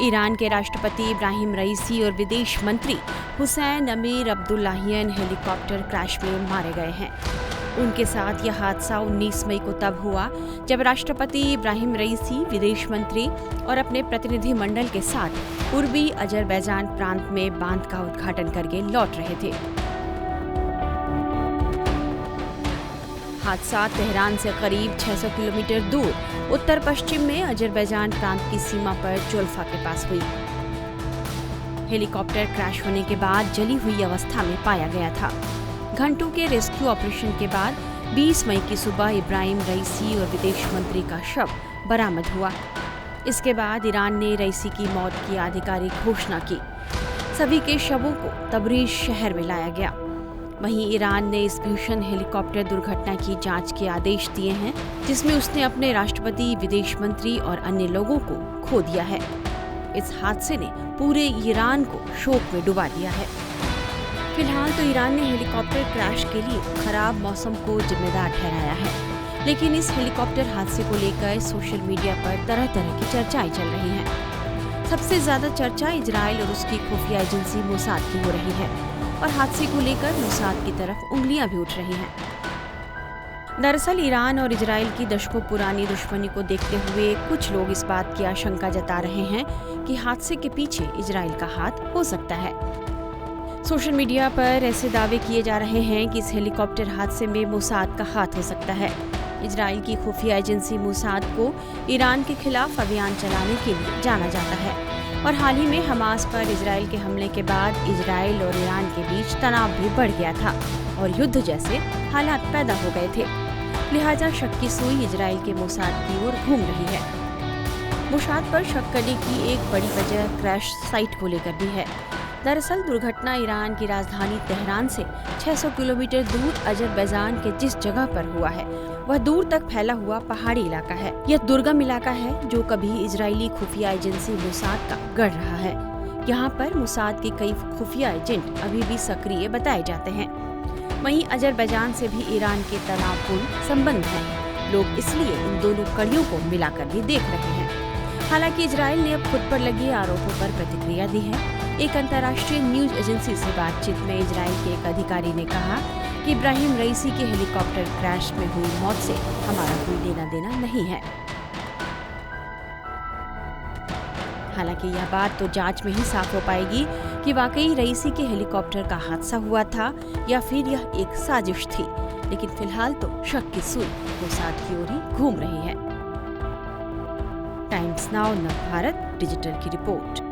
Iran के राष्ट्रपति इब्राहिम रईसी और विदेश मंत्री हुसैन अमीर अब्दुल्लाहियन हेलीकॉप्टर क्रैश में मारे गए हैं। उनके साथ यह हादसा 19 मई को तब हुआ जब राष्ट्रपति इब्राहिम रईसी विदेश मंत्री और अपने प्रतिनिधिमंडल के साथ पूर्वी अजरबैजान प्रांत में बांध का उद्घाटन करके लौट रहे थे। हादसा तेहरान से करीब 600 किलोमीटर दूर उत्तर पश्चिम में अजरबैजान प्रांत की सीमा पर जोल्फा के पास हुई। हेलीकॉप्टर क्रैश होने के बाद जली हुई अवस्था में पाया गया था। घंटों के रेस्क्यू ऑपरेशन के बाद 20 मई की सुबह इब्राहिम रईसी और विदेश मंत्री का शव बरामद हुआ। इसके बाद ईरान ने रईसी की मौत की आधिकारिक घोषणा की। सभी के शवों को तबरीज शहर में लाया गया। वहीं ईरान ने इस भीषण हेलीकॉप्टर दुर्घटना की जांच के आदेश दिए हैं, जिसमें उसने अपने राष्ट्रपति, विदेश मंत्री और अन्य लोगों को खो दिया है। इस हादसे ने पूरे ईरान को शोक में डुबा दिया है। फिलहाल तो ईरान ने हेलीकॉप्टर क्रैश के लिए खराब मौसम को जिम्मेदार ठहराया है, लेकिन इस हेलीकॉप्टर हादसे को लेकर सोशल मीडिया पर तरह तरह की चर्चाएं चल रही हैं। सबसे ज्यादा चर्चा इजराइल और उसकी खुफिया एजेंसी मोसाद की हो रही है और हादसे को लेकर मोसाद की तरफ उंगलियां भी उठ रही हैं। दरअसल ईरान और इजराइल की दशकों पुरानी दुश्मनी को देखते हुए कुछ लोग इस बात की आशंका जता रहे हैं कि हादसे के पीछे इजराइल का हाथ हो सकता है। सोशल मीडिया पर ऐसे दावे किए जा रहे हैं कि इस हेलीकॉप्टर हादसे में मोसाद का हाथ हो सकता है। इजराइल की खुफिया एजेंसी मोसाद को ईरान के खिलाफ अभियान चलाने के लिए जाना जाता है और हाल ही में हमास पर इजराइल के हमले के बाद इजराइल और ईरान के बीच तनाव भी बढ़ गया था और युद्ध जैसे हालात पैदा हो गए थे। लिहाजा शक की सुई इजराइल के मोसाद की ओर घूम रही है। मोसाद पर शक करने की एक बड़ी वजह क्रैश साइट को लेकर भी है। दरअसल दुर्घटना ईरान की राजधानी तेहरान से 600 किलोमीटर दूर अजरबैजान के जिस जगह पर हुआ है वह दूर तक फैला हुआ पहाड़ी इलाका है। यह दुर्गम इलाका है जो कभी इजरायली खुफिया एजेंसी मोसाद का गढ़ रहा है। यहाँ पर मोसाद के कई खुफिया एजेंट अभी भी सक्रिय बताए जाते हैं। वहीं अजरबैजान से भी ईरान के तनावपूर्ण संबंध हैं। लोग इसलिए इन दोनों कड़ियों को मिलाकर भी देख रहे हैं। हालांकि इजराइल ने अब खुद पर लगे आरोपों पर प्रतिक्रिया दी है। एक अंतर्राष्ट्रीय न्यूज एजेंसी से बातचीत में इजराइल के एक अधिकारी ने कहा कि इब्राहिम रईसी के हेलीकॉप्टर क्रैश में हुई मौत से हमारा कोई लेना देना नहीं है। हालांकि यह बात तो जांच में ही साफ हो पाएगी कि वाकई रईसी के हेलीकॉप्टर का हादसा हुआ था या फिर यह एक साजिश थी। लेकिन फिलहाल तो शक की सुई मोसाद की ओर ही घूम रही है। टाइम्स नाउ नव भारत डिजिटल की रिपोर्ट।